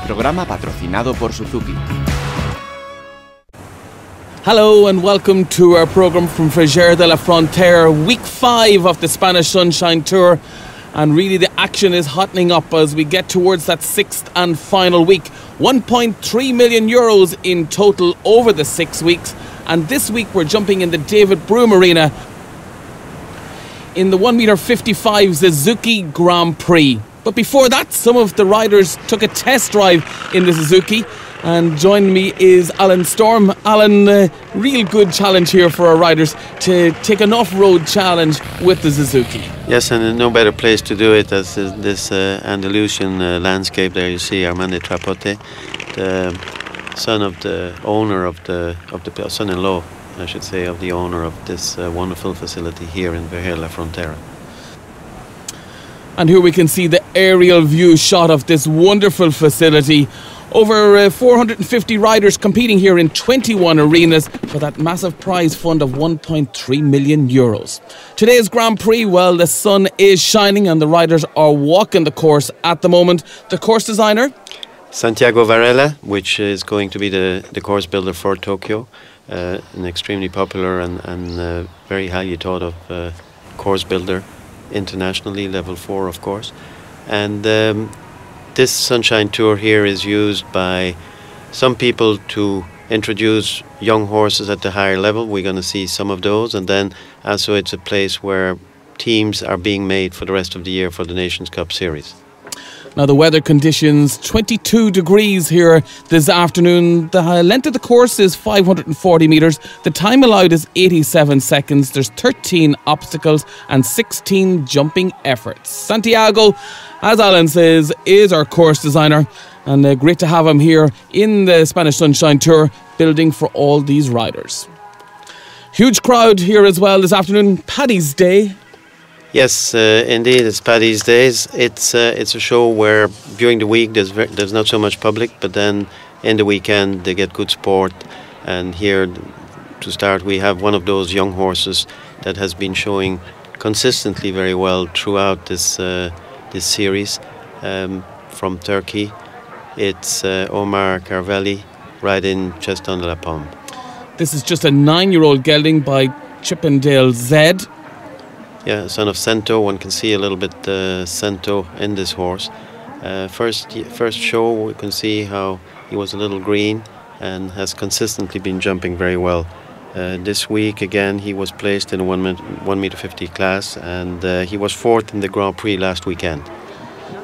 programa patrocinado por Suzuki. Hello and welcome to our programme from Vejer de la Frontera, week 5 of the Spanish Sunshine Tour. And really the action is hottening up as we get towards that 6th and final week. 1.3 million euros in total over the 6 weeks. And this week we're jumping in the David Broom Arena in the 1m55 Suzuki Grand Prix. But before that, some of the riders took a test drive in the Suzuki. And joining me is Alan Storm. Alan, real good challenge here for our riders to take an off-road challenge with the Suzuki. Yes, and no better place to do it as this Andalusian landscape there. You see Armando Trapote, the son of the owner of the son-in-law, I should say, of the owner of this wonderful facility here in Vejer la Frontera. And here we can see the aerial view shot of this wonderful facility. Over 450 riders competing here in 21 arenas for that massive prize fund of 1.3 million euros. Today's Grand Prix, well, the sun is shining and the riders are walking the course at the moment. The course designer? Santiago Varela, which is going to be the course builder for Tokyo. An extremely popular and very highly thought of course builder internationally, level 4 of course. And this Sunshine Tour here is used by some people to introduce young horses at the higher level. We're going to see some of those, and then also it's a place where teams are being made for the rest of the year for the Nations Cup Series. Now the weather conditions, 22 degrees here this afternoon. The length of the course is 540 metres. The time allowed is 87 seconds. There's 13 obstacles and 16 jumping efforts. Santiago, as Alan says, is our course designer, and great to have him here in the Spanish Sunshine Tour, building for all these riders. Huge crowd here as well this afternoon, Paddy's Day. Yes, indeed, it's Paddy's Days. It's a show where during the week there's not so much public, but then in the weekend they get good sport. And here, to start, we have one of those young horses that has been showing consistently very well throughout this series from Turkey. It's Omar Carvelli riding Cheston de la Pomme. This is just a 9-year-old gelding by Chippendale Z. Yeah, son of Cento. One can see a little bit Cento in this horse. First show, we can see how he was a little green and has consistently been jumping very well. This week again he was placed in a 1m50 class, and he was 4th in the Grand Prix last weekend.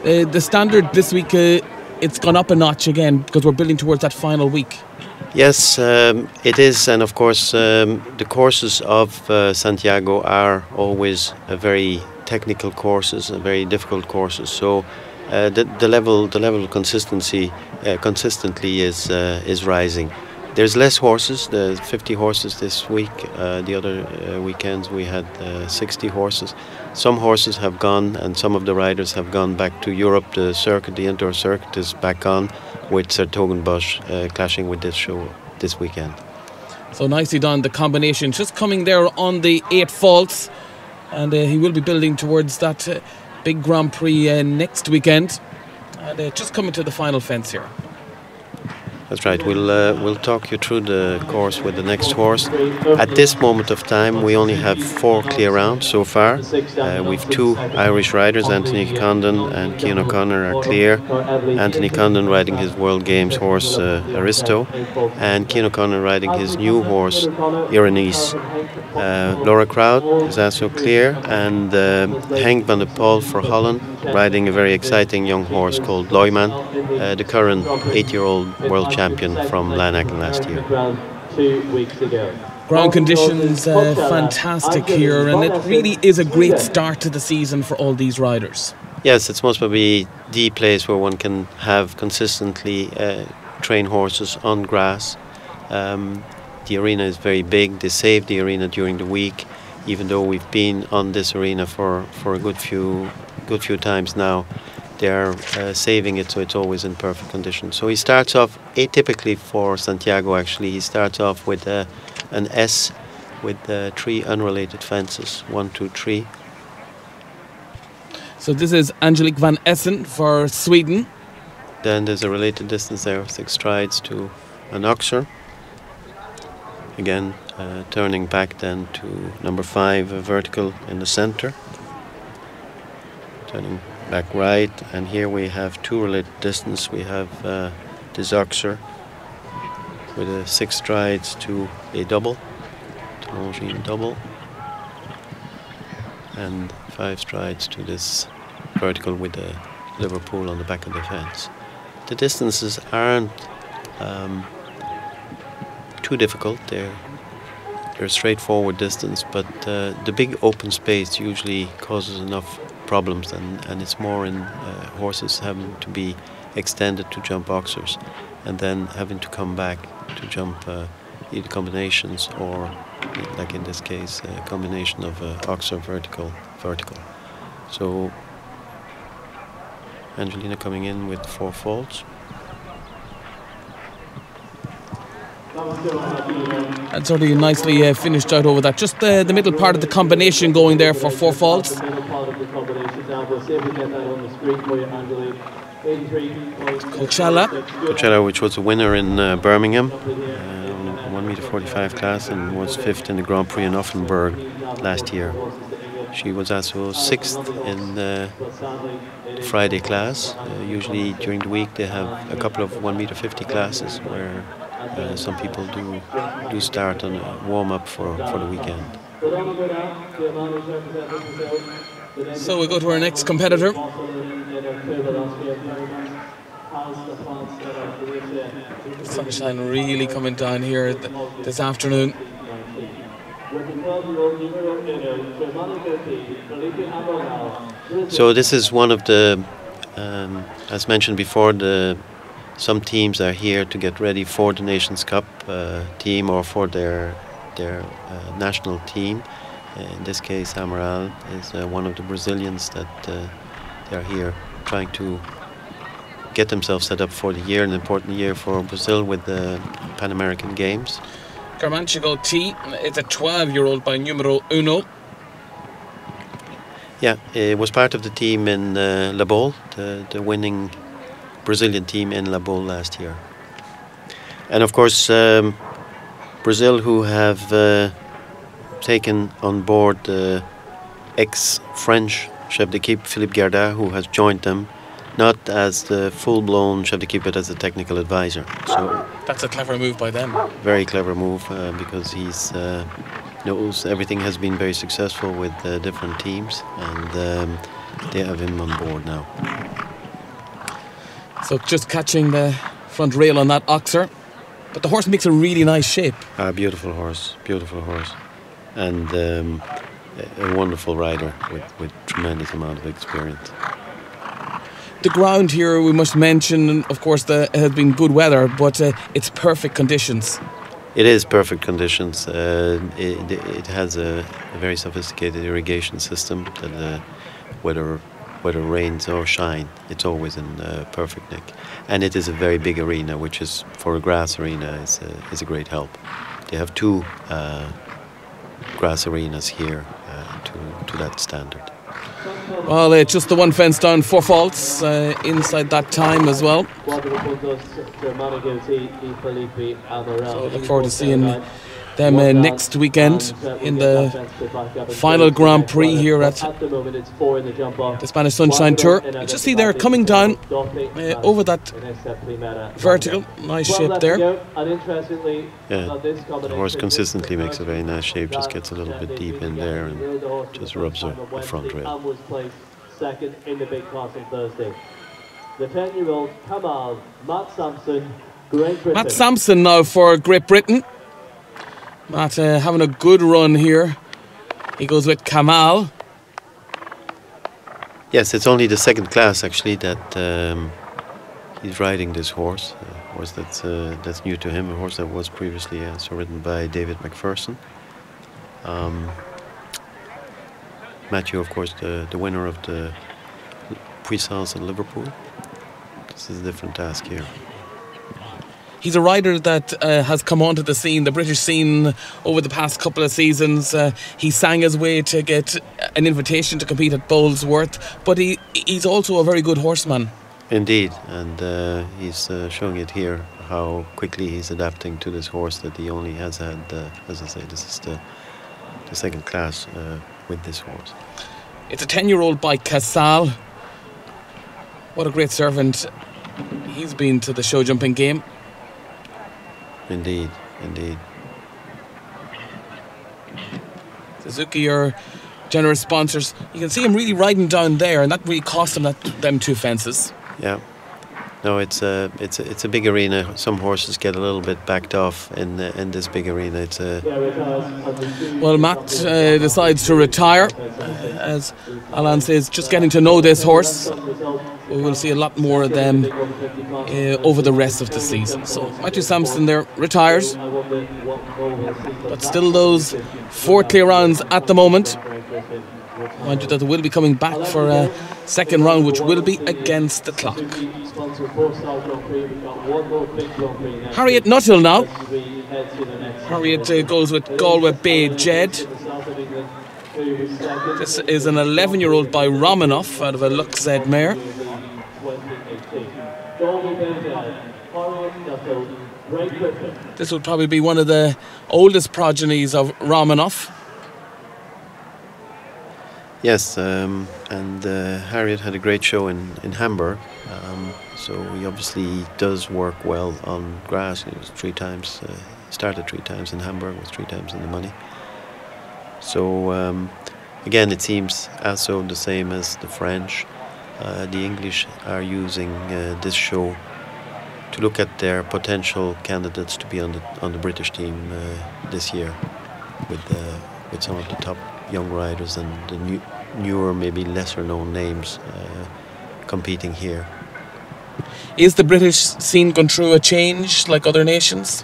The standard this week, it's gone up a notch again because we're building towards that final week. Yes, it is, and of course the courses of Santiago are always very technical courses, very difficult courses. So the level of consistency consistently is rising. There's less horses. There's 50 horses this week. The other weekends we had 60 horses. Some horses have gone, and some of the riders have gone back to Europe. The circuit, the indoor circuit, is back on, with Sertogenbosch clashing with this show this weekend. So nicely done, the combination just coming there on the 8 faults, and he will be building towards that big Grand Prix next weekend, and just coming to the final fence here. That's right. We'll talk you through the course with the next horse. At this moment of time, we only have 4 clear rounds so far. We've 2 Irish riders, Anthony Condon and Cian O'Connor, are clear. Anthony Condon riding his World Games horse Aristo, and Cian O'Connor riding his new horse Irenice. Laura Crowd is also clear, and Henk van der Poel for Holland, riding a very exciting young horse called Loyman, the current 8-year-old world champion from Lanaken last year. Ground conditions fantastic here, and it really is a great start to the season for all these riders. Yes, it's most probably the place where one can have consistently train horses on grass. The arena is very big. They saved the arena during the week, even though we've been on this arena for a good few times now. They're saving it so it's always in perfect condition. So he starts off atypically for Santiago. Actually, he starts off with an S with 3 unrelated fences, 1, 2, 3. So this is Angelique van Essen for Sweden. Then there's a related distance there of 6 strides to an oxer. Again, turning back then to number 5, a vertical in the center. Turning back right, and here we have 2 related distance. We have this oxer with a 6 strides to a double, Longines double, and 5 strides to this vertical with the Liverpool on the back of the fence. The distances aren't too difficult. They're straightforward distance, but the big open space usually causes enough problems, and it's more in horses having to be extended to jump oxers, and then having to come back to jump either combinations or, like in this case, a combination of oxer vertical. So Angelina coming in with 4 faults. And sort of nicely finished out over that. Just the middle part of the combination going there for 4 faults. Coachella, which was a winner in Birmingham, 1m45 class, and was 5th in the Grand Prix in Offenburg last year. She was also 6th in the Friday class. Usually during the week they have a couple of 1m50 classes where some people do start on a warm-up for the weekend. So we go to our next competitor. Sunshine really coming down here this afternoon. So this is one of the, as mentioned before, some teams are here to get ready for the Nations Cup team or for their national team. In this case, Amaral is one of the Brazilians that they are here trying to get themselves set up for the year, an important year for Brazil with the Pan American Games. Carmanchico T is a 12-year-old by numero uno. Yeah, it was part of the team in La Baule, the winning Brazilian team in La Baule last year. And of course, Brazil, who have taken on board the ex-French chef d'équipe Philippe Gardin, who has joined them, not as the full-blown chef d'équipe, but as a technical advisor. So that's a clever move by them. Very clever move because he's knows everything has been very successful with different teams, and they have him on board now. So just catching the front rail on that oxer, but the horse makes a really nice shape. Beautiful horse, and a wonderful rider with tremendous amount of experience. The ground here, we must mention, of course, it has been good weather, but it's perfect conditions. It is perfect conditions. It has a very sophisticated irrigation system that whether rains or shine, it's always in perfect nick. And it is a very big arena, which is, for a grass arena, is a great help. They have 2 grass arenas here to that standard. Well, just the one fence down, 4 faults inside that time as well. So look forward to seeing them next weekend in the final Grand Prix here at the Spanish Sunshine Tour. You just see they're coming down over that vertical, nice shape there. Yeah, the horse consistently makes a very nice shape, just gets a little bit deep in there and just rubs the front rail. Second in the big class on Thursday. The 10-year-old Kamal, Matt Sampson, Great Britain. Matt Sampson now for Great Britain. Matt having a good run here. He goes with Kamal. Yes, it's only the 2nd class actually that he's riding this horse. A horse that's new to him, a horse that was previously also ridden by David McPherson. Matthew, of course, the winner of the Puissance in Liverpool. This is a different task here. He's a rider that has come onto the scene, the British scene, over the past couple of seasons. He sang his way to get an invitation to compete at Bowlesworth, but he's also a very good horseman. Indeed, and he's showing it here how quickly he's adapting to this horse that he only has had, as I say, this is the second class with this horse. It's a 10-year-old by Casal. What a great servant he's been to the show jumping game. Indeed, indeed. Suzuki are generous sponsors. You can see him really riding down there, and that really cost him them 2 fences. Yeah. No, it's a big arena. Some horses get a little bit backed off in this big arena. It's Well, Matt decides to retire. As Alan says, just getting to know this horse. We will see a lot more of them over the rest of the season. So Matthew Sampson there retires, but still those 4 clear rounds at the moment. Mind you that they will be coming back for a second round, which will be against the clock. Harriet Nuttall now. Harriet goes with Galway Vejer. This is an 11-year-old by Romanoff out of a Lux Z mare. This would probably be one of the oldest progenies of Romanoff. Yes, and Harriet had a great show in Hamburg, so he obviously does work well on grass. He was 3 times, started 3 times in Hamburg, was 3 times in the money. So again, it seems also the same as the French. The English are using this show to look at their potential candidates to be on the British team this year, with some of the top young riders and the newer, maybe lesser known names competing here. Is the British scene going through a change like other nations?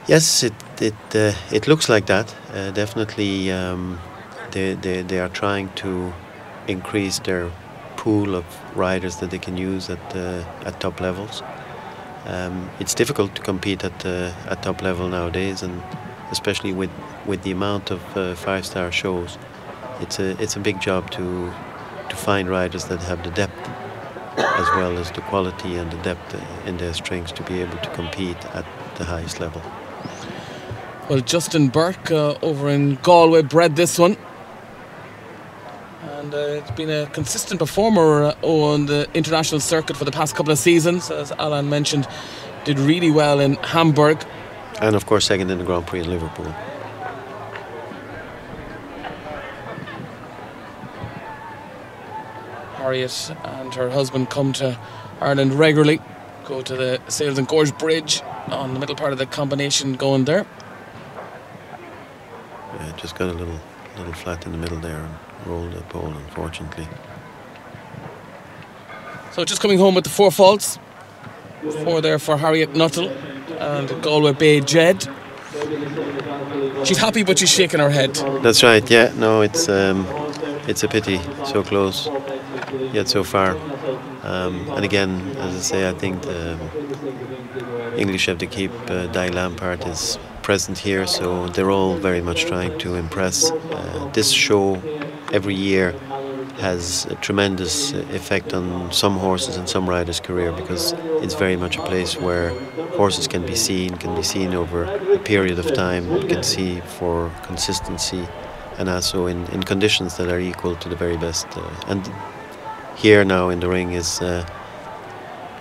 Yes, it looks like that. Definitely, they are trying to increase their pool of riders that they can use at top levels. It's difficult to compete at top level nowadays, and especially with the amount of 5-star shows, it's a big job to find riders that have the depth as well as the quality and the depth in their strengths to be able to compete at the highest level. Well, Justin Burke over in Galway bred this one, and it's been a consistent performer on the international circuit for the past couple of seasons. As Alan mentioned, did really well in Hamburg. And of course second in the Grand Prix in Liverpool. Harriet and her husband come to Ireland regularly, go to the Sales and Gorge Bridge on the middle part of the combination going there. Yeah, just got a little flat in the middle there and rolled the pole, unfortunately. So just coming home with the 4 faults. 4 there for Harriet Nuttall and Galway Vejer. She's happy, but she's shaking her head. That's right. Yeah, no, it's a pity, so close yet so far. And again, as I say, I think the English have to keep Di Lampard is present here, so they're all very much trying to impress. This show every year has a tremendous effect on some horses and some riders' career, because it's very much a place where horses can be seen over a period of time, you can see for consistency, and also in conditions that are equal to the very best. And here now in the ring is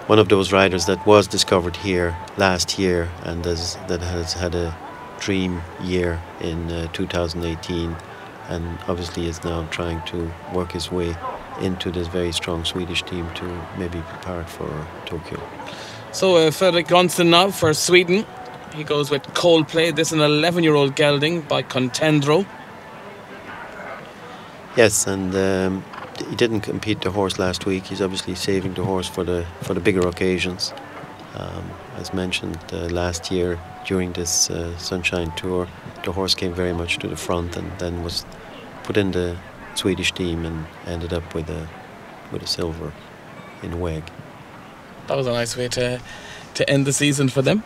one of those riders that was discovered here last year and that has had a dream year in 2018, and obviously is now trying to work his way into this very strong Swedish team to maybe prepare for Tokyo. So Fredrik Jonsson now for Sweden. He goes with Coldplay. This is an 11-year-old gelding by Contendro. Yes, and he didn't compete the horse last week. He's obviously saving the horse for the bigger occasions. As mentioned last year during this Sunshine Tour, the horse came very much to the front and then was put in the Swedish team and ended up with a silver in WEG. That was a nice way to end the season for them.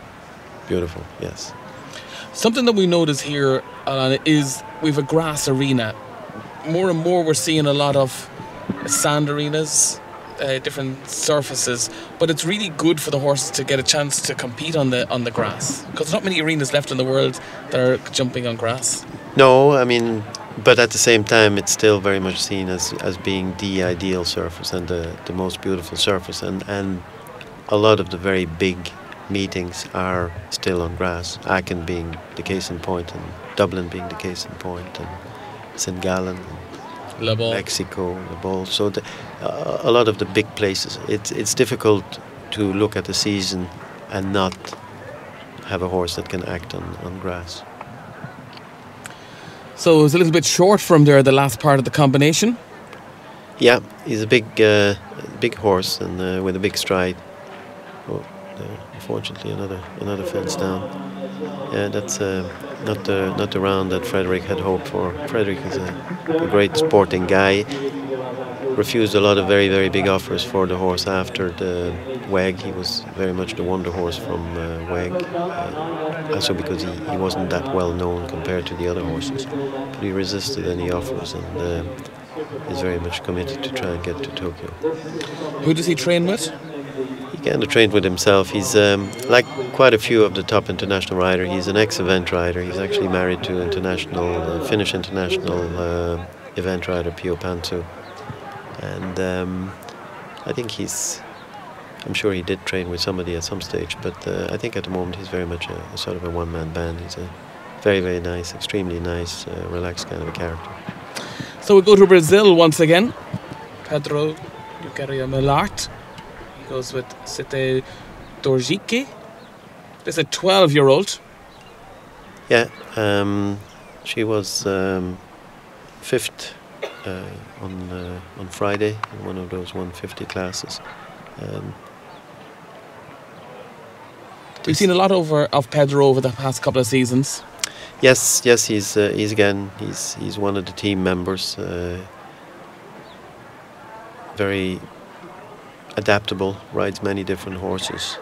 Beautiful, yes. Something that we notice here, Alan, is we've a grass arena. More and more we're seeing a lot of sand arenas. different surfaces, but it's really good for the horses to get a chance to compete on the grass, because there's not many arenas left in the world that are jumping on grass. No, I mean, but at the same time, it's still very much seen as being the ideal surface and the most beautiful surface, and a lot of the very big meetings are still on grass. Aachen being the case in point, and Dublin being the case in point, and St. Gallen, Mexico, Le Bol. So a lot of the big places, it's difficult to look at the season and not have a horse that can act on grass. So it was a little bit short from there, the last part of the combination. Yeah, he's a big horse and with a big stride. Oh, unfortunately, another fence down. Yeah, that's not the round that Frederick had hoped for. Frederick is a great sporting guy. Refused a lot of very, very big offers for the horse after the WEG. He was very much the wonder horse from WEG. Also because he wasn't that well known compared to the other horses. But he resisted any offers and is very much committed to try and get to Tokyo. Who does he train with? He kind of trained with himself. He's like quite a few of the top international riders. He's an ex-event rider. He's actually married to Finnish international event rider Pio Pantsu. And I think I'm sure he did train with somebody at some stage, but I think at the moment he's very much a sort of a one-man band. He's a very, very nice, extremely nice, relaxed kind of a character. So we go to Brazil once again. Pedro Lucaria Melart. He goes with Sete Dorjique. This is a 12-year-old. Yeah, she was fifth on Friday in one of those 150 classes. We've seen a lot of Pedro over the past couple of seasons. Yes, he's one of the team members. Very adaptable, rides many different horses.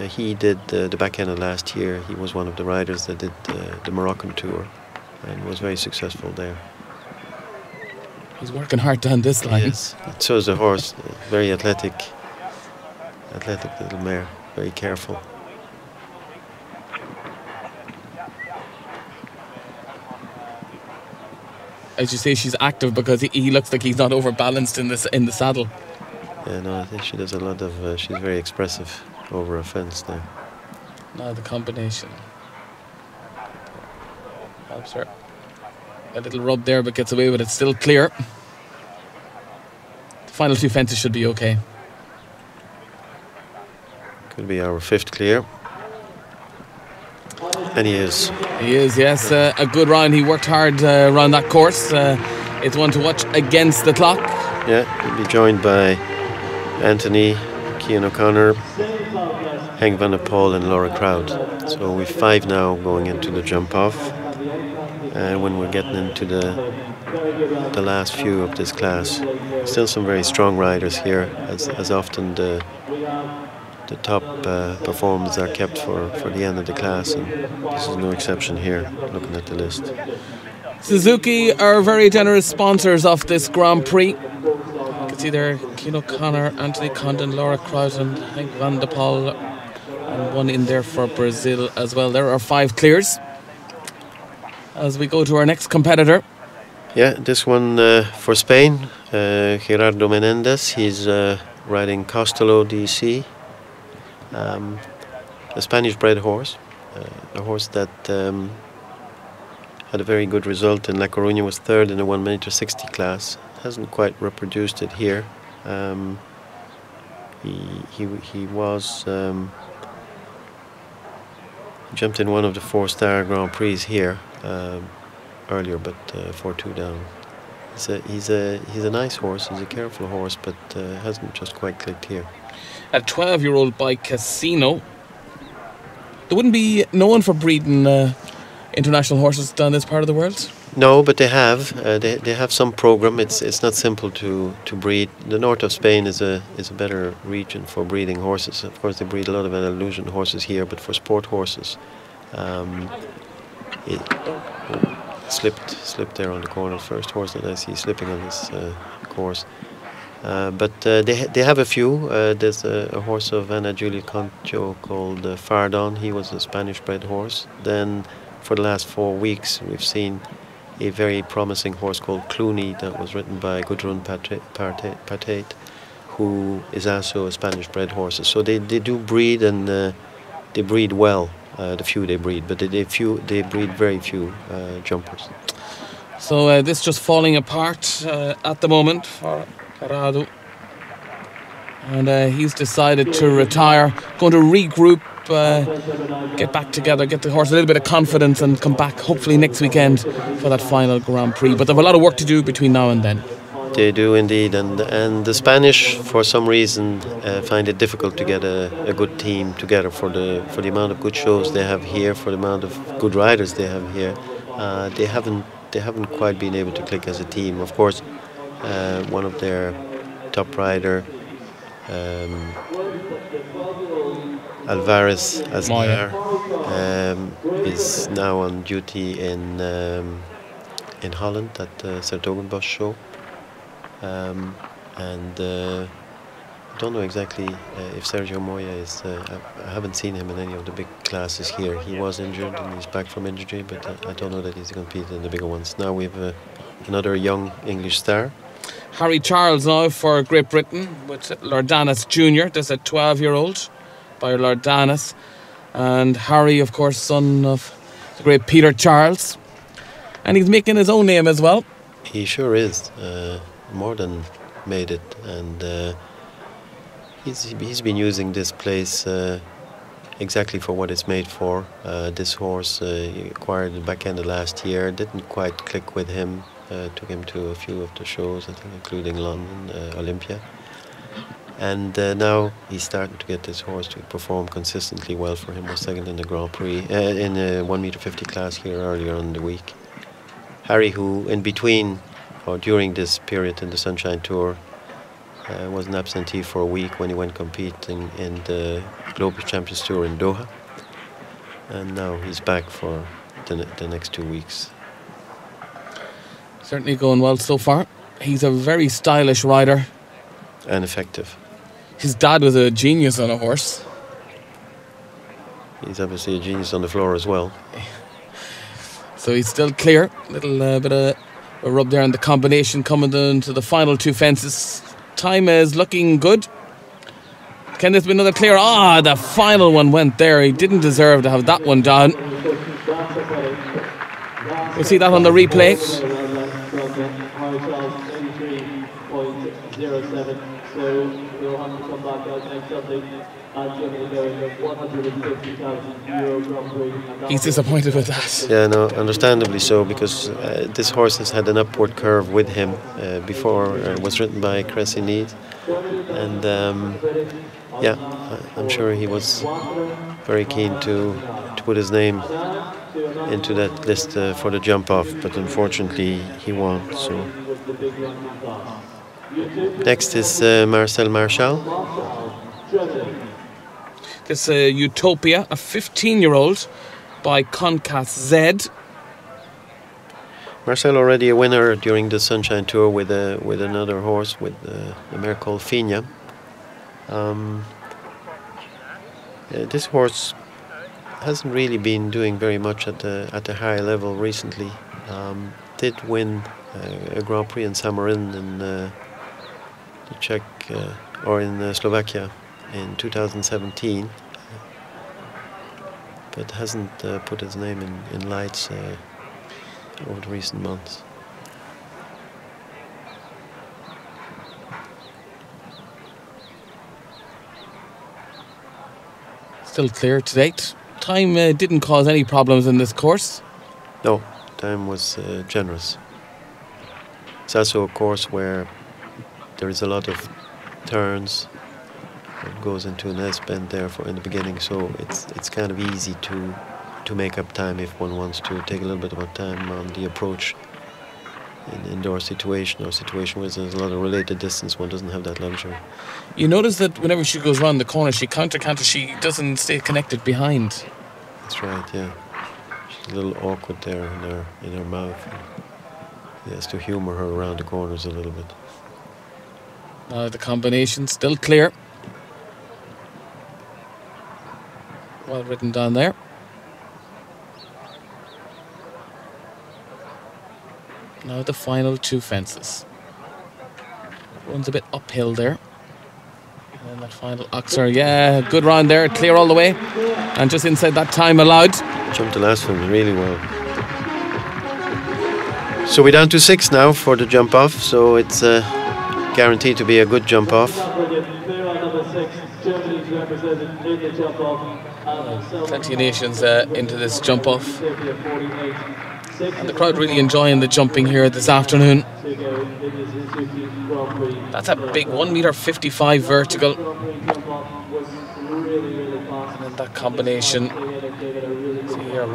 He did the back end of last year. He was one of the riders that did the Moroccan tour and was very successful there. He's working hard down this line. Yes, so is the horse. Very athletic little mare. Very careful. As you say, she's active because he looks like he's not overbalanced in the saddle. Yeah, no, I think she does a lot of. She's very expressive over a fence there. Now the combination helps her. A little rub there, but gets away with it. Still clear. The final two fences should be okay. Could be our fifth clear. And he is. He is, yes. A good round. He worked hard around that course. It's one to watch against the clock. Yeah, he'll be joined by Anthony, Cian O'Connor, Henk van der Poel and Laura Crowd. So we've 5 now going into the jump off. And when we're getting into the last few of this class, still some very strong riders here, as often the top performers are kept for the end of the class, and this is no exception here, looking at the list. Suzuki are very generous sponsors of this Grand Prix. You can see there Cian O'Connor, Anthony Condon, Laura Crowd and Henk van der Poel, and one in there for Brazil as well. There are 5 clears. As we go to our next competitor. Yeah, this one for Spain, Gerardo Menendez. He's riding Costello DC, a Spanish-bred horse, a horse that had a very good result in La Coruña, was 3rd in the 1m60 class. Hasn't quite reproduced it here. He was jumped in one of the 4-star Grand Prix here earlier, but 4-2 down. He's a nice horse. He's a careful horse, but hasn't just quite clicked here. A 12-year-old by Casino. They wouldn't be known for breeding international horses down this part of the world. No, but they have. They have some program. It's not simple to breed. The north of Spain is a better region for breeding horses. Of course, they breed a lot of Andalusian horses here, but for sport horses, it slipped there on the corner. First horse that I see slipping on this course. But they have a few. There's a horse of Ana Julia Concho called Fardon. He was a Spanish-bred horse. Then for the last 4 weeks, we've seen a very promising horse called Clooney that was ridden by Gudrun Patate, who is also a Spanish-bred horse. So they do breed, and they breed well. The few they breed, but they breed very few jumpers. So this just falling apart at the moment for Carrado. And he's decided to retire, going to regroup, get back together, get the horse a little bit of confidence and come back hopefully next weekend for that final Grand Prix. But they have a lot of work to do between now and then. They do indeed, and the Spanish, for some reason, find it difficult to get a good team together for the amount of good shows they have here, for the amount of good riders they have here. They haven't quite been able to click as a team. Of course, one of their top rider, Alvarez Aznar, is now on duty in Holland at the Sertogenbosch show. I don't know exactly if Sergio Moya is. I haven't seen him in any of the big classes here. He was injured and he's back from injury, but I don't know that he's going to compete in the bigger ones. Now we have another young English star. Harry Charles now for Great Britain with Lordanis Jr. There's a 12-year-old by Lordanis. And Harry, of course, son of the great Peter Charles. And he's making his own name as well. He sure is. More than made it, and he's been using this place exactly for what it's made for. This horse he acquired at the back end of last year, didn't quite click with him. Took him to a few of the shows, I think, including London, Olympia, and now he's starting to get this horse to perform consistently well for him. Was second in the Grand Prix in the 1m50 class here earlier in the week. Harry, who in between or during this period in the Sunshine Tour was an absentee for a week when he went competing in the Global Champions Tour in Doha, and now he's back for the next 2 weeks. Certainly going well so far. He's a very stylish rider. And effective. His dad was a genius on a horse. He's obviously a genius on the floor as well. So he's still clear. Little bit of a rub there, and the combination coming into the final 2 fences. Time is looking good. Can this be another clear? The final one went there. He didn't deserve to have that one done. We'll see that on the replay. So we'll have to come back out next Sunday and give it a go in the €150,000 Grand Prix. He's disappointed with that. Yeah, no, understandably so, because this horse has had an upward curve with him before. It was ridden by Cressy Need, and yeah, I'm sure he was very keen to put his name into that list for the jump off, but unfortunately he won't. So next is Marcel Marchal. This Utopia, a 15-year-old by Concas Z. Marcel already a winner during the Sunshine Tour with another horse, with a mare called Fina. This horse hasn't really been doing very much at the high level recently. Did win a Grand Prix in Samarin in the Czech or in Slovakia in 2017, but hasn't put his name in lights over the recent months. Still clear to date. Time didn't cause any problems in this course. No, time was generous. It's also a course where there is a lot of turns. It goes into an S-bend there in the beginning, so it's kind of easy to make up time if one wants to take a little bit of time on the approach. In indoor situation or situation where there's a lot of related distance, one doesn't have that luxury. You notice that whenever she goes around the corner, she counter-canters, she doesn't stay connected behind. That's right, yeah. She's a little awkward there in her mouth. He has to humour her around the corners a little bit. Now the combination still clear. Well written down there. Now the final 2 fences. Runs a bit uphill there. And then that final oxer, yeah, good round there, clear all the way. And just inside that time allowed. Jumped the last one really well. So we're down to 6 now for the jump off, so it's guaranteed to be a good jump off. Plenty of nations into this jump off. And the crowd really enjoying the jumping here this afternoon. That's a big 1.55 m vertical. And then that combination. See here,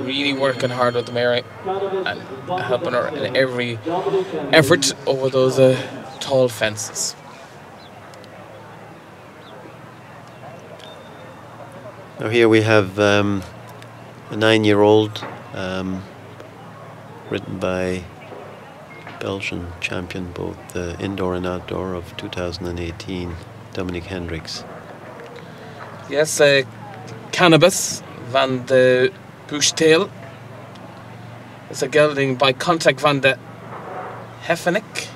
really working hard with Mary and helping her in every effort over those tall fences. Now here we have a 9-year-old written by Belgian champion both indoor and outdoor of 2018, Dominic Hendricks. Yes, Cannabis van de Bushtail. It's a gelding by Contact van de Heffenik.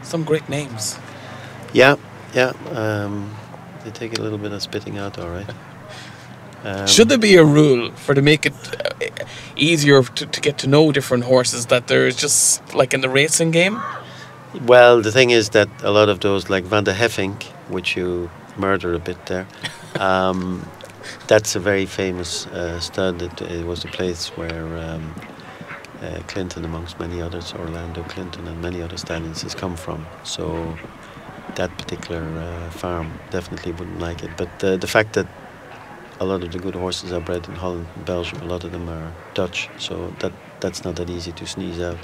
Some great names. Yeah. They take a little bit of spitting out, all right. Should there be a rule to make it easier to get to know different horses, that there's just like in the racing game? Well, the thing is that a lot of those, like Van de Heffink, which you murder a bit there, that's a very famous stud. It was a place where Clinton, amongst many others, Orlando Clinton and many other stallions has come from. So that particular farm definitely wouldn't like it. But the fact that a lot of the good horses are bred in Holland and Belgium, a lot of them are Dutch, so that's not that easy to sneeze out.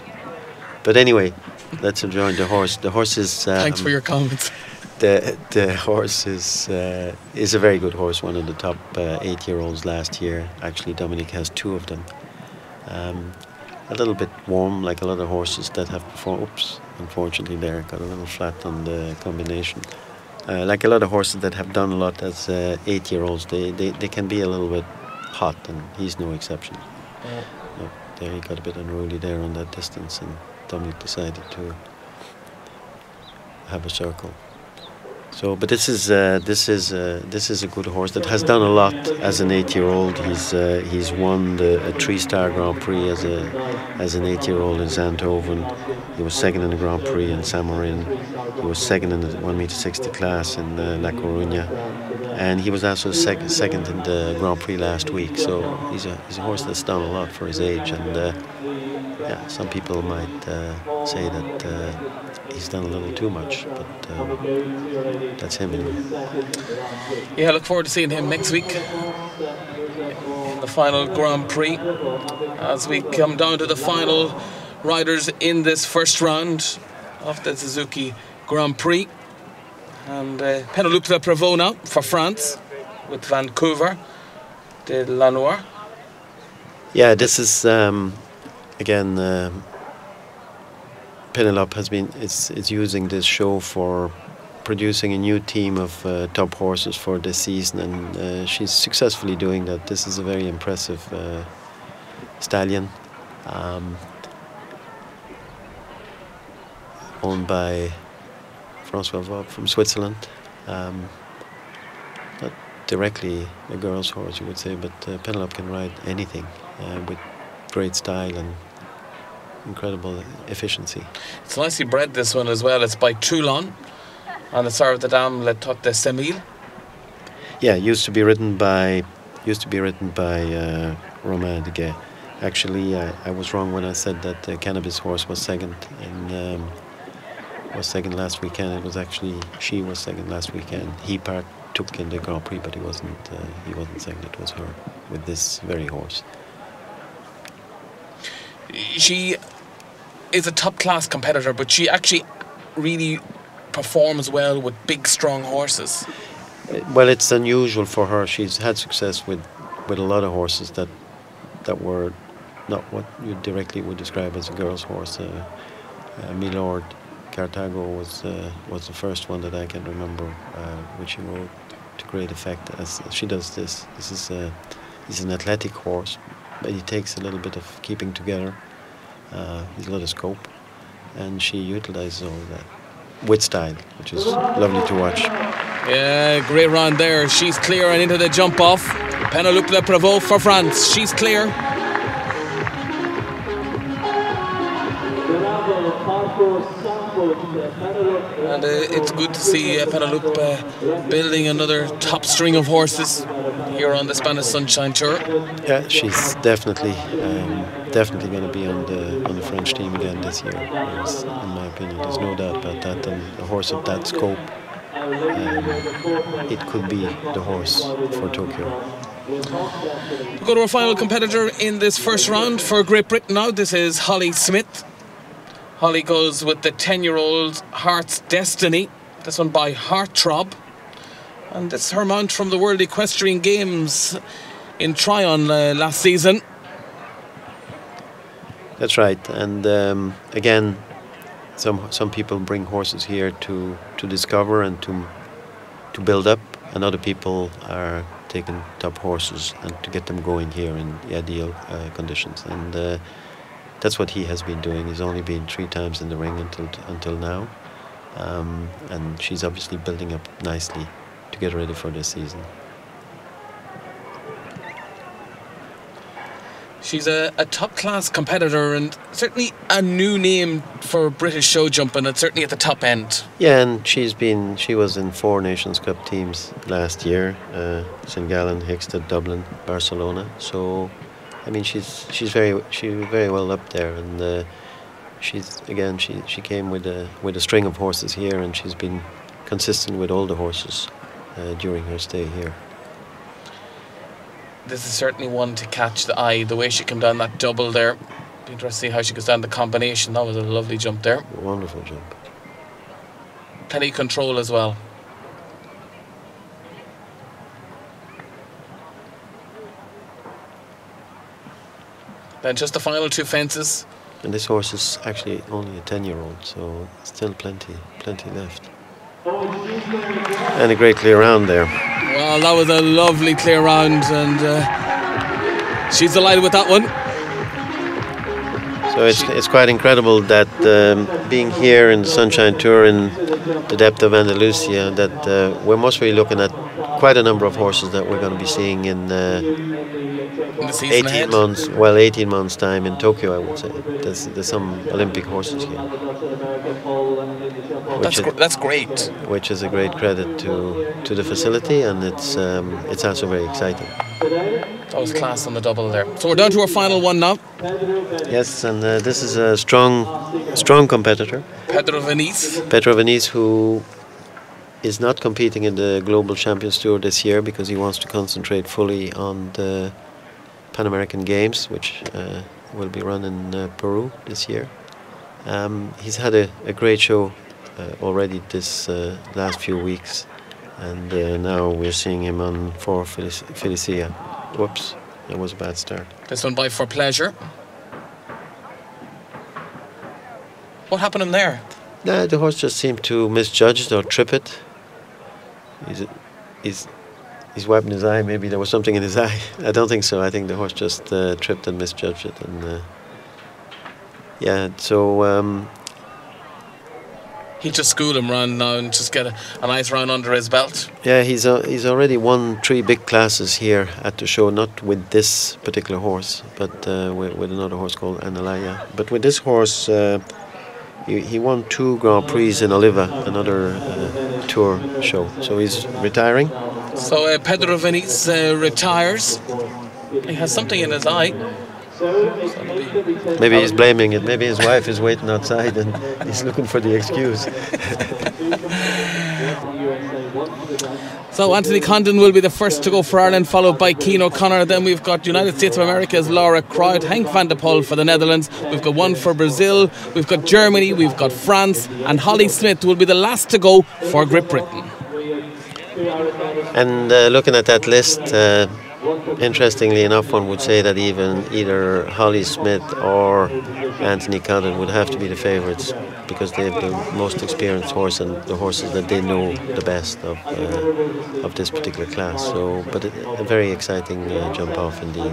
But anyway, let's enjoy the horse. The horse is... Thanks for your comments. The horse is a very good horse, one of the top 8-year-olds last year. Actually, Dominic has 2 of them. A little bit warm, like a lot of horses that have performed. Oops, unfortunately there, got a little flat on the combination. Like a lot of horses that have done a lot as 8-year-olds, they can be a little bit hot, and he's no exception. No, there he got a bit unruly there on that distance, and Dominic decided to have a circle. So, but this is a good horse that has done a lot as an 8-year-old. He's won a 3-star Grand Prix as an 8-year-old in Zandhoven. He was second in the Grand Prix in Saint-Marin. He was second in the 1m60 class in La Coruña, and he was also second in the Grand Prix last week. So he's a horse that's done a lot for his age, and yeah, some people might say that he's done a little too much, but that's him. Yeah, I look forward to seeing him next week in the final Grand Prix as we come down to the final riders in this first round of the Suzuki Grand Prix. And penultimate Prévost now for France with Vancouver de Lanoir. Yeah, this is again. Penelope is using this show for producing a new team of top horses for this season, and she's successfully doing that. This is a very impressive stallion, owned by Francois Vaub from Switzerland. Not directly a girl's horse, you would say, but Penelope can ride anything with great style and incredible efficiency. It's nicely bred, this one as well. It's by Toulon on the Sœur de Dame Le Tot de Semil. Yeah, used to be written by Romain de Guet. Actually, I was wrong when I said that the Cannabis horse was second last weekend. It was actually she was second last weekend. He took in the Grand Prix, but he wasn't second. It was her with this very horse. She is a top-class competitor, but she actually really performs well with big, strong horses. Well, it's unusual for her. She's had success with a lot of horses that were not what you directly would describe as a girl's horse. Milord Carthago was the first one that I can remember, which he rode to great effect. As she does this. He's an athletic horse, but he takes a little bit of keeping together. He's a lot of scope, and she utilizes all that with style, which is lovely to watch. Yeah, great round there. She's clear and into the jump off. Penelope Le Prévost for France. She's clear. And it's good to see Penelope building another top string of horses here on the Spanish Sunshine Tour. Yeah, she's definitely going to be on the French team again this year. In my opinion, there's no doubt about that. And a horse of that scope, it could be the horse for Tokyo. We'll go to our final competitor in this first round for Great Britain now. This is Holly Smith. Holly goes with the 10-year-old Heart's Destiny. This one by Heartthrob. And this is her mount from the World Equestrian Games in Tryon last season. That's right. And again, some people bring horses here to discover and to build up, and other people are taking top horses and to get them going here in the ideal conditions. And that's what he has been doing. He's only been 3 times in the ring until now, and she's obviously building up nicely to get ready for this season. She's a top-class competitor and certainly a new name for British show jumping, and certainly at the top end. Yeah, and she was in 4 Nations Cup teams last year: St Gallen, Hickstead, Dublin, Barcelona. So, I mean, she's very well up there, and she came with a string of horses here, and she's been consistent with all the horses during her stay here. This is certainly one to catch the eye, the way she came down that double there. Be interesting to see how she goes down the combination. That was a lovely jump there. Wonderful jump. Plenty of control as well. Then just the final 2 fences. And this horse is actually only a 10-year-old, so still plenty left. And a great clear round there. Well, that was a lovely clear round, and she's delighted with that one. So it's quite incredible that being here in the Sunshine Tour in the depth of Andalusia, that we're mostly looking at quite a number of horses that we're going to be seeing in the season 18 ahead. months. Well, 18 months time in Tokyo, I would say. There's some Olympic horses here. That's great. Which is a great credit to the facility, and it's also very exciting. That was class on the double there. So we're down to our final one now. Yes, and this is a strong competitor. Pedro Venice, who is not competing in the Global Champions Tour this year because he wants to concentrate fully on the Pan American Games, which will be run in Peru this year. He's had a great show already this last few weeks, and now we're seeing him on for Felicia. Whoops, that was a bad start. This one by For Pleasure. What happened in there? The horse just seemed to misjudge it or trip it. He's wiping his eye. Maybe there was something in his eye. I don't think so. I think the horse just tripped and misjudged it. And so he just schooled him round now and just get a nice round under his belt. Yeah, he's already won 3 big classes here at the show, not with this particular horse, but with another horse called Analaya. But with this horse, he won 2 Grand Prix in Oliva, another tour show. So he's retiring. So Pedro Venice retires. He has something in his eye. Maybe he's blaming it. Maybe his wife is waiting outside and he's looking for the excuse. So Anthony Condon will be the first to go for Ireland, followed by Keane O'Connor. Then we've got United States of America's Laura Croyd, Henk van der Poel for the Netherlands. We've got one for Brazil. We've got Germany. We've got France. And Holly Smith will be the last to go for Great Britain. And looking at that list, interestingly enough, one would say that even either Holly Smith or Anthony Cotton would have to be the favourites because they have the most experienced horse and the horses that they know the best of this particular class. So, but a very exciting jump off indeed.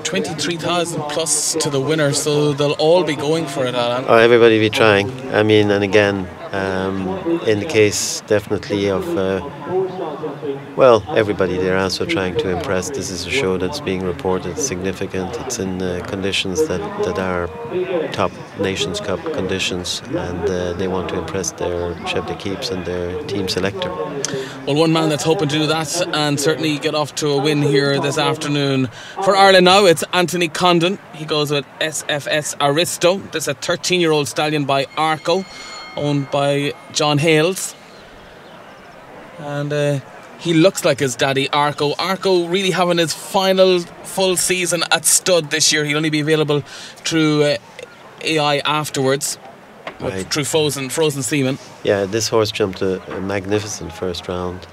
23,000 plus to the winner, so they'll all be going for it, Alan. Oh, everybody be trying. I mean, and again, in the case definitely of, well, everybody there also trying to impress. This is a show that's being reported significant. It's in conditions that are top Nations Cup conditions, and they want to impress their chef d'équipes and their team selector. Well, one man that's hoping to do that and certainly get off to a win here this afternoon. For Ireland now, it's Anthony Condon. He goes with SFS Aristo. This is a 13-year-old stallion by Arco, owned by John Hales. And he looks like his daddy, Arco. Arco really having his final full season at stud this year. He'll only be available through AI afterwards, Right. through frozen semen. Yeah, this horse jumped a magnificent first round.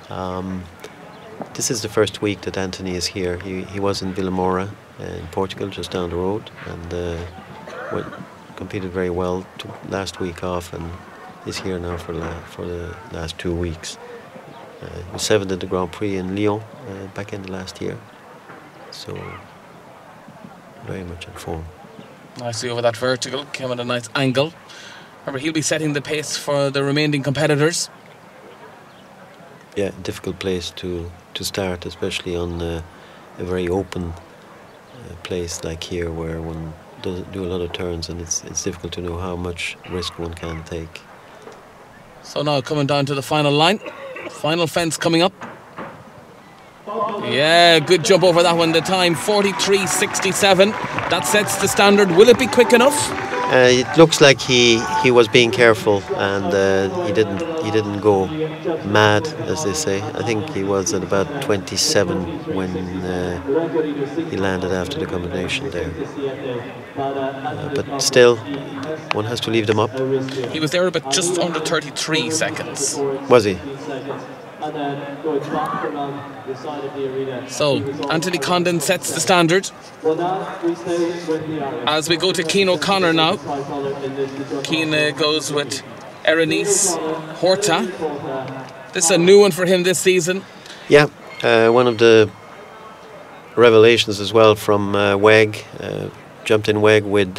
This is the first week that Anthony is here. He was in Vilamora in Portugal, just down the road, and competed very well. Took last week off and is here now for the last 2 weeks. He was 7th at the Grand Prix in Lyon back in the last year, so very much in form. Nicely over that vertical, came at a nice angle. Remember, he'll be setting the pace for the remaining competitors. Yeah, difficult place to start, especially on a very open place like here, where one does do a lot of turns, and it's difficult to know how much risk one can take. So now coming down to the final line. Final fence coming up. Yeah, good jump over that one. The time 43.67. That sets the standard. Will it be quick enough? It looks like he was being careful, and he didn't go mad, as they say. I think he was at about 27 when he landed after the combination there. But still, one has to leave them up. He was there about just under 33 seconds. Was he? So Anthony Condon sets the standard. As we go to Keane O'Connor now. Keane goes with Erenice Horta. This is a new one for him this season. Yeah, one of the revelations as well from WEG. Jumped in WEG with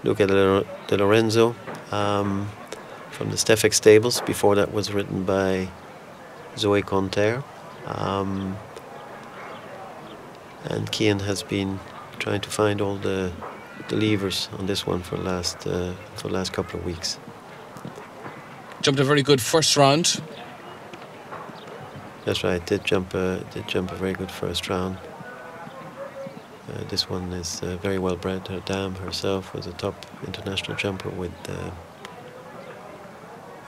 Luca De Lorenzo from the Stefek stables. Before that was written by Zoe Conter. And Keane has been trying to find all the levers on this one for the last couple of weeks. Jumped a very good first round. That's right. Did jump a very good first round. This one is very well bred. Her dam herself was a top international jumper with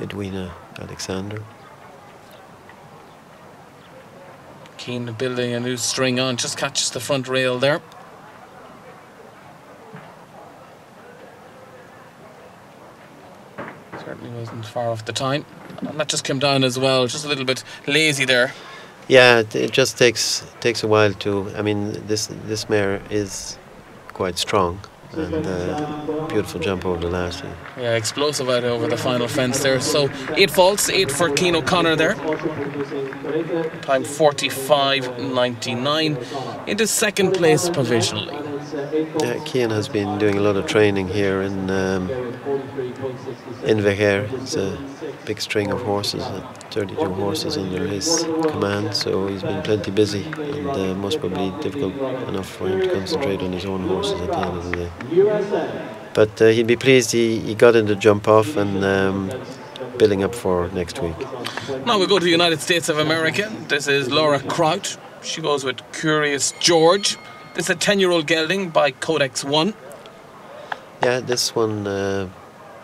Edwina Alexander. Keane building a new string on, just catches the front rail there. Certainly wasn't far off the time. And that just came down as well, just a little bit lazy there. Yeah, it just takes a while to. I mean, this mare is quite strong, and beautiful jump over the last one. Yeah, explosive out over the final fence there. So 8 faults, 8 for Keane O'Connor there. Time 45.99 into second place provisionally. Yeah, Keane has been doing a lot of training here in Vejer. It's a big string of horses, 32 horses under his command, so he's been plenty busy, and most probably difficult enough for him to concentrate on his own horses at the end of the day. But he'd be pleased he got in the jump off and building up for next week. Now we go to the United States of America. This is Laura Kraut. She goes with Curious George. This is a 10-year-old gelding by Codex 1. Yeah, this one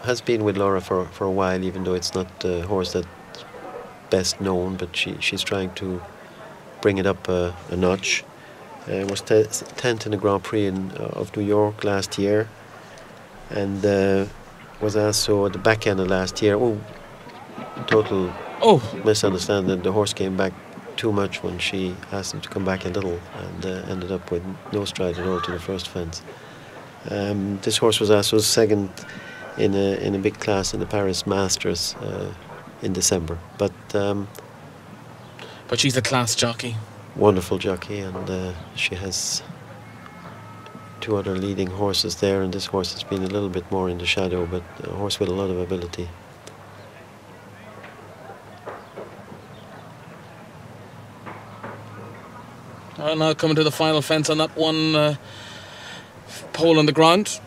has been with Laura for a while, even though it's not the horse that's best known, but she's trying to bring it up a notch. Was 10th in the Grand Prix of New York last year, and was also at the back end of last year. Total misunderstanding. The horse came back too much when she asked him to come back a little, and ended up with no stride at all to the first fence. This horse was also second in a big class in the Paris Masters in December, but she's a class jockey. Wonderful jockey, and she has 2 other leading horses there, and this horse has been a little bit more in the shadow, but a horse with a lot of ability. Now coming to the final fence on that one pole on the ground.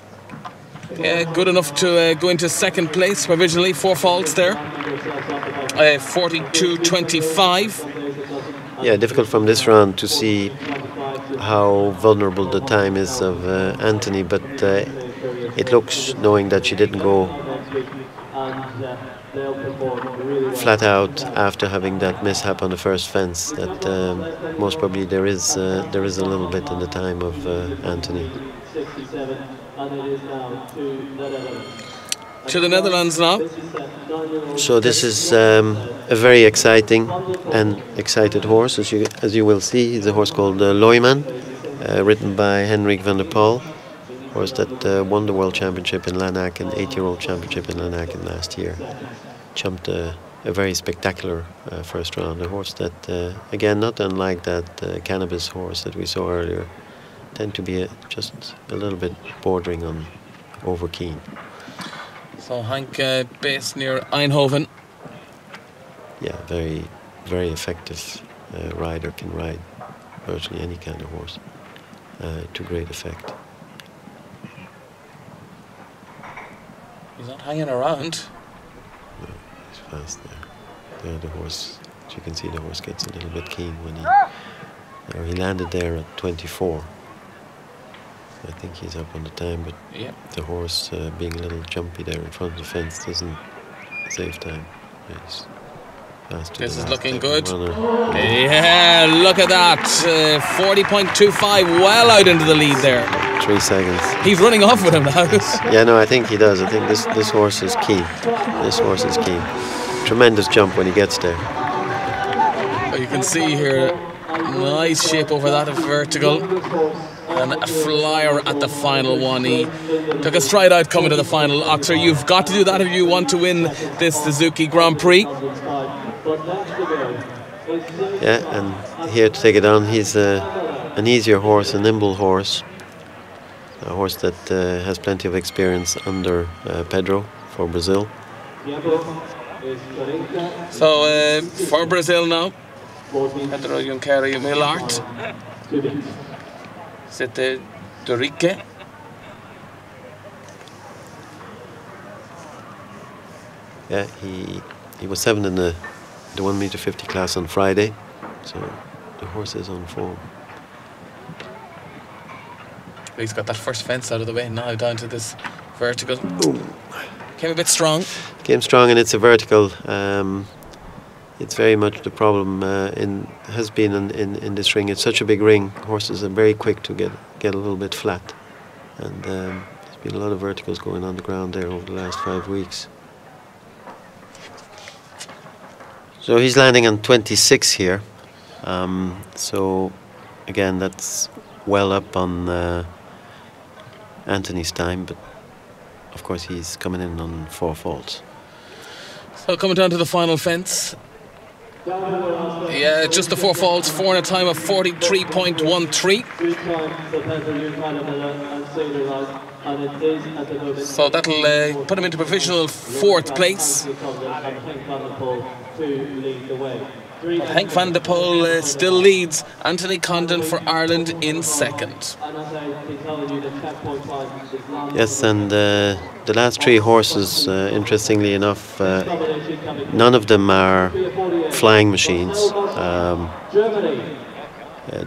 Yeah, good enough to go into second place provisionally. 4 faults there. 42.25. Yeah, difficult from this round to see how vulnerable the time is of Anthony, but it looks, knowing that she didn't go flat out after having that mishap on the first fence, that most probably there is a little bit in the time of Anthony. To the Netherlands now. So this is a very exciting and excited horse, as you will see. He's a horse called Looiman, ridden by Henrik van der Poel, horse that won the World Championship in Lanaken, 8-year-old championship in Lanaken last year. Jumped a very spectacular first round. A horse that, again, not unlike that cannabis horse that we saw earlier, tend to be just a little bit bordering on over keen. So Hank based near Eindhoven. Yeah, very, very effective rider, can ride virtually any kind of horse to great effect. He's not hanging around. No, he's fast there. There the horse, as you can see, the horse gets a little bit keen when he landed there at 24. I think he's up on the time, but yeah, the horse being a little jumpy there in front of the fence doesn't save time. He's faster. This is looking good. Runner. Yeah, look at that. 40.25, well out into the lead there. 3 seconds. He's running off with him now. Yeah, no, I think he does. I think this horse is keen. This horse is keen. Tremendous jump when he gets there. You can see here, nice shape over that vertical. And a flyer at the final one. He took a stride out coming to the final. Oxer, you've got to do that if you want to win this Suzuki Grand Prix. Yeah, and here to take it on, he's an easier horse, a nimble horse. A horse that has plenty of experience under Pedro for Brazil. So for Brazil now, Pedro Junqueira Millart. C'était Dorique. Yeah, he was 7th in the 1 meter 50 class on Friday, so the horse is on form. He's got that first fence out of the way now, down to this vertical. Ooh. Came a bit strong. Came strong, and it's a vertical. It's very much the problem has been in this ring. It's such a big ring. Horses are very quick to get a little bit flat, and there's been a lot of verticals going on the ground there over the last 5 weeks. So he's landing on 26 here. So again, that's well up on Anthony's time, but of course he's coming in on 4 faults. So coming down to the final fence. Yeah, just the 4 faults, 4 in a time of 43.13. So that'll put him into provisional 4th place. Henk van der Poel still leads. Anthony Condon for Ireland in 2nd. Yes, and the last 3 horses, interestingly enough, none of them are flying machines.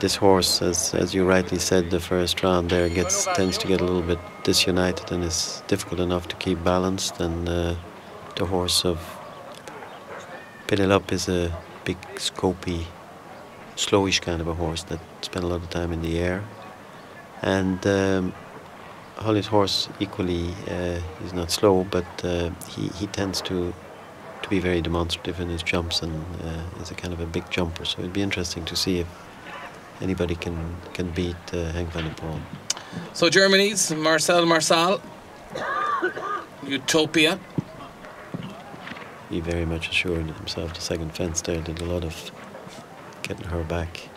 This horse, as you rightly said, the first round there tends to get a little bit disunited and is difficult enough to keep balanced. And the horse of Penelope is a big, scopy, slowish kind of a horse that spent a lot of time in the air. And Holly's horse equally is not slow, but he tends to to be very demonstrative in his jumps, and is a kind of a big jumper. So it'd be interesting to see if anybody can beat Henk van der Poel. So Germany's Marcel Marsal, Utopia. He very much assured himself the second fence there, did a lot of getting her back.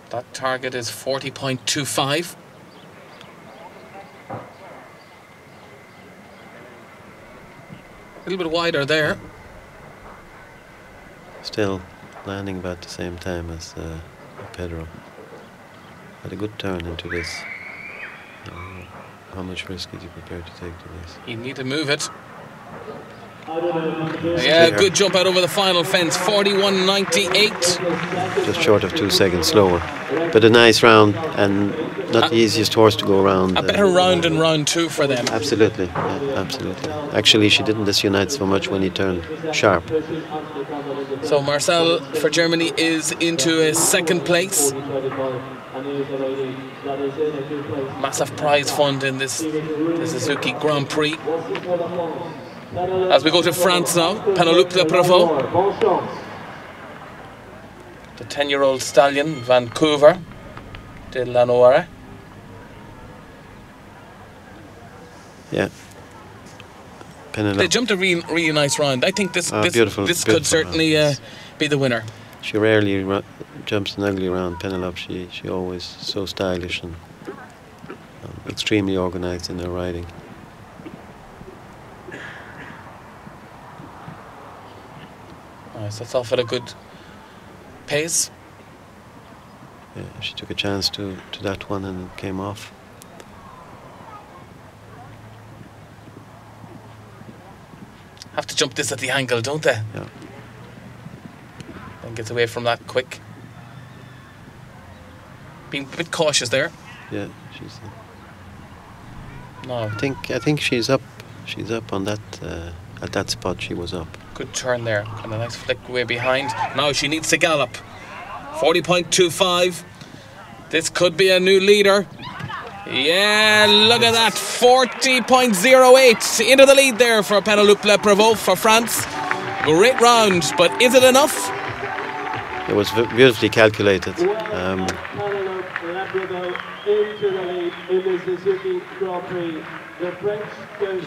That target is 40.25. A little bit wider there. Still landing about the same time as Pedro. Had a good turn into this. How much risk is he prepared to take to this? You need to move it. Yeah, good jump out over the final fence, 41.98. Just short of 2 seconds slower. But a nice round, and not the easiest horse to go around. A better round in round 2 for them. Absolutely, yeah, absolutely. Actually, she didn't disunite so much when he turned sharp. So Marcel for Germany is into a second place. Massive prize fund in this Suzuki Grand Prix. As we go to France now, Penultimate Bravo. The 10-year-old stallion, Vancouver de la Noire. Yeah. They jumped a really nice round. I think this could certainly be the winner. She rarely jumps an ugly round, Penelope. She always so stylish and extremely organised in her riding. Nice, that's off at a good pace. Yeah, she took a chance to that one and it came off. Have to jump this at the angle, don't they? Yeah. And gets away from that quick. Being a bit cautious there. Yeah, she's. No. I think she's up. She's up on that at that spot. She was up. Good turn there. And a nice flick way behind. Now she needs to gallop. 40.25. This could be a new leader. Yeah, look at that. 40.08 into the lead there for Penultimate Bravo for France. Great round, but is it enough? It was beautifully calculated. You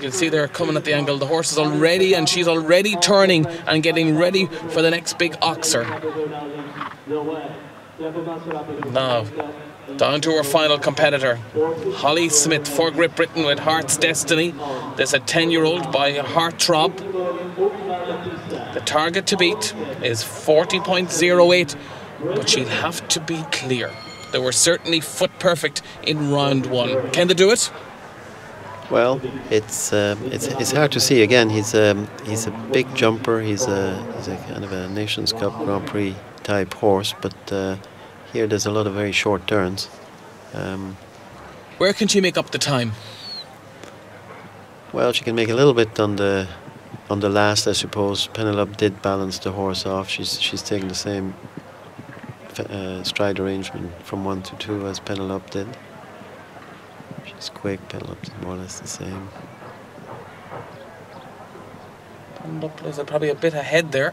can see they're coming at the angle. The horse is already, and she's already turning and getting ready for the next big oxer. Now, down to her final competitor, Holly Smith for Great Britain with Heart's Destiny. There's a 10-year-old by Heartthrob. The target to beat is 40.08, but she'll have to be clear. They were certainly foot perfect in round 1. Can they do it? Well, it's hard to see. Again, he's a big jumper. He's a kind of a Nations Cup Grand Prix type horse, but here there's a lot of very short turns. Where can she make up the time? Well, she can make a little bit on the last, I suppose. Penelope did balance the horse off. She's taking the same stride arrangement from 1 to 2 as Penelope did. She's quick. Penelope's more or less the same. Penelope is probably a bit ahead there.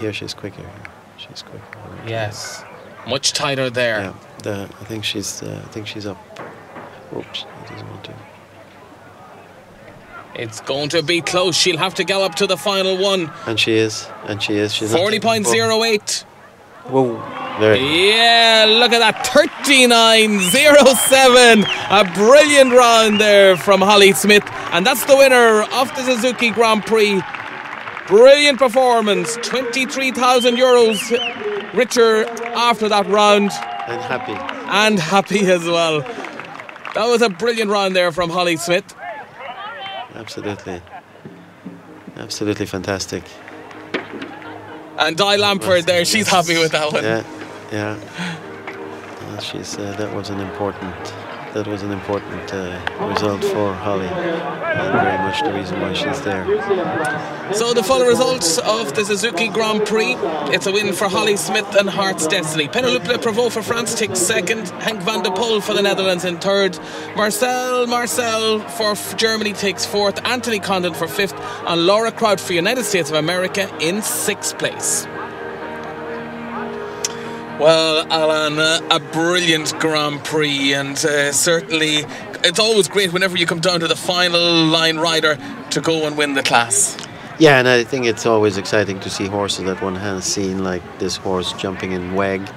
Here she's quicker. She's quicker. Yes, much tighter there. Yeah, I think she's up. Oops, he doesn't want to. It's going to be close. She'll have to gallop to the final one. And she is. She's 40.08. Whoa, there. Yeah, look at that. 39.07. A brilliant round there from Holly Smith. And that's the winner of the Suzuki Grand Prix. Brilliant performance. 23,000 euros richer after that round. And happy. And happy as well. That was a brilliant round there from Holly Smith. Absolutely. Absolutely fantastic. And Di Lampard there, she's happy with that one. Yeah. She's that was an important that was an important result for Holly, and very much the reason why she's there. So the full results of the Suzuki Grand Prix, it's a win for Holly Smith and Heart's Destiny. Penultimate Prevot for France takes second, Henk van de Poel for the Netherlands in third, Marcel for Germany takes fourth, Anthony Condon for fifth, and Laura Kraut for United States of America in sixth place. Well, Alan, a brilliant Grand Prix, and certainly it's always great whenever you come down to the final line rider to go and win the class. Yeah, and I think it's always exciting to see horses that one has seen, like this horse jumping in WEG,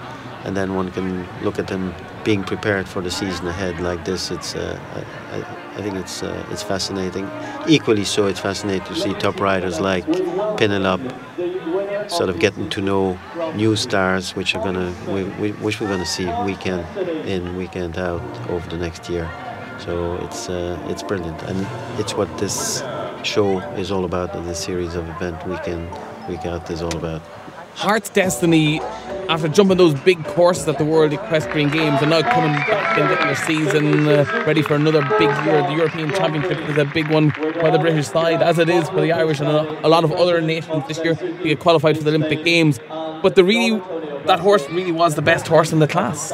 and then one can look at them being prepared for the season ahead like this. It's I think it's fascinating. Equally so, it's fascinating to see top riders like Penelope sort of getting to know new stars, which we're gonna see weekend in, weekend out over the next year. So it's brilliant, and it's what this show is all about, and this series of event week in, week out is all about. Heart's Destiny, after jumping those big courses at the World Equestrian Games, and now coming back and getting their season ready for another big year. The European Championship is a big one for the British side, as it is for the Irish and a lot of other nations this year to get qualified for the Olympic Games. But that horse really was the best horse in the class.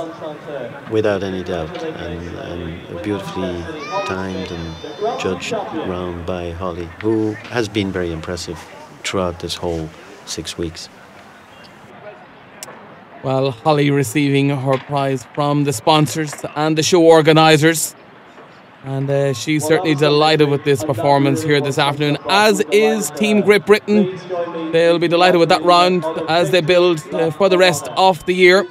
Without any doubt, and beautifully timed and judged round by Holly, who has been very impressive throughout this whole 6 weeks. Well, Holly receiving her prize from the sponsors and the show organisers, and she's certainly delighted with this performance here this afternoon, as is Team Great Britain. They'll be delighted with that round as they build for the rest of the year.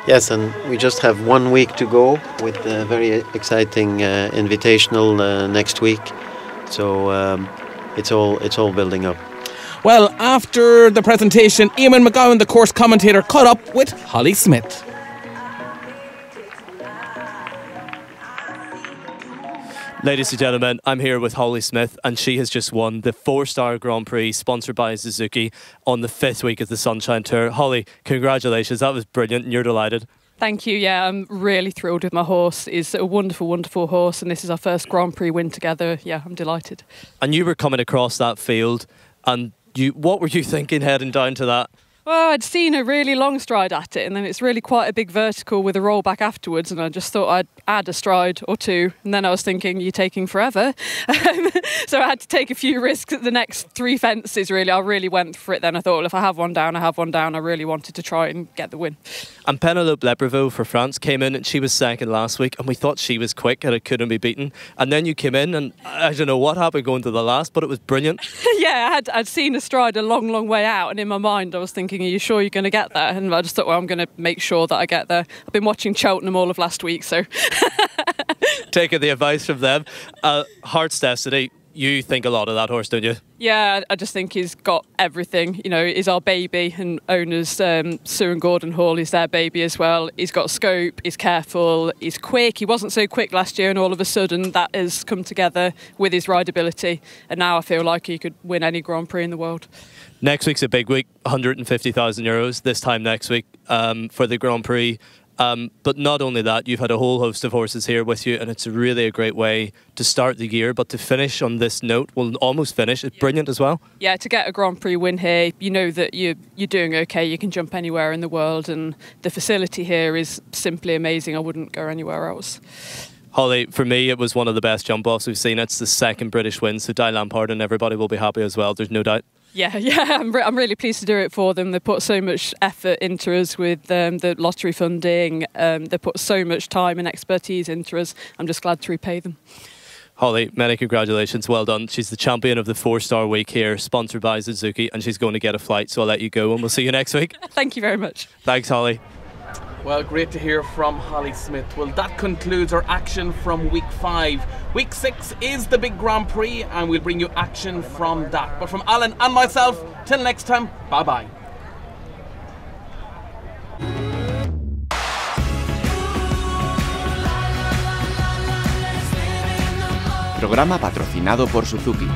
Yes, and we just have 1 week to go with a very exciting invitational next week. So it's all building up. Well, after the presentation, Eamon McGowan, the course commentator, caught up with Holly Smith. Ladies and gentlemen, I'm here with Holly Smith, and she has just won the 4-star Grand Prix sponsored by Suzuki on the 5th week of the Sunshine Tour. Holly, congratulations, that was brilliant, and you're delighted. Thank you, yeah, I'm really thrilled with my horse. He's a wonderful, wonderful horse, and this is our first Grand Prix win together. Yeah, I'm delighted. And you were coming across that field, and what were you thinking heading down to that? Well, I'd seen a really long stride at it, and then it's really quite a big vertical with a roll back afterwards, and I just thought I'd add a stride or two, and then I was thinking, you're taking forever. So I had to take a few risks at the next 3 fences, really. I really went for it then. I thought, well, if I have one down, I have one down. I really wanted to try and get the win. And Penelope Leprevaux for France came in, and she was second last week, and we thought she was quick and it couldn't be beaten. And then you came in, and I don't know what happened going to the last, but it was brilliant. Yeah, I'd seen a stride a long, long way out, and in my mind I was thinking, are you sure you're going to get there? And I just thought, well, I'm going to make sure that I get there. I've been watching Cheltenham all of last week, so... Taking the advice from them. Heart's Destiny, you think a lot of that horse, don't you? Yeah, I just think he's got everything. You know, he's our baby, and owners Sue and Gordon Hall is their baby as well. He's got scope, he's careful, he's quick. He wasn't so quick last year, and all of a sudden that has come together with his rideability, and now I feel like he could win any Grand Prix in the world. Next week's a big week, €150,000 this time next week for the Grand Prix. But not only that, you've had a whole host of horses here with you, and it's really a great way to start the year, but to finish on this note, well, almost finish, it's brilliant as well. Yeah, to get a Grand Prix win here, you know that you're doing okay, you can jump anywhere in the world, and the facility here is simply amazing. I wouldn't go anywhere else. Holly, for me, it was one of the best jump-offs we've seen. It's the second British win, so Di Lampard and everybody will be happy as well, there's no doubt. Yeah, I'm really pleased to do it for them. They put so much effort into us with the lottery funding. They put so much time and expertise into us. I'm just glad to repay them. Holly, many congratulations, well done. She's the champion of the 4-star week here, sponsored by Suzuki, and she's going to get a flight, so I'll let you go, and we'll see you next week. Thank you very much. Thanks, Holly. Well, great to hear from Holly Smith. Well, that concludes our action from week 5. Week 6 is the big Grand Prix, and we'll bring you action from that. But from Alan and myself, till next time, bye-bye. Programa patrocinado por Suzuki.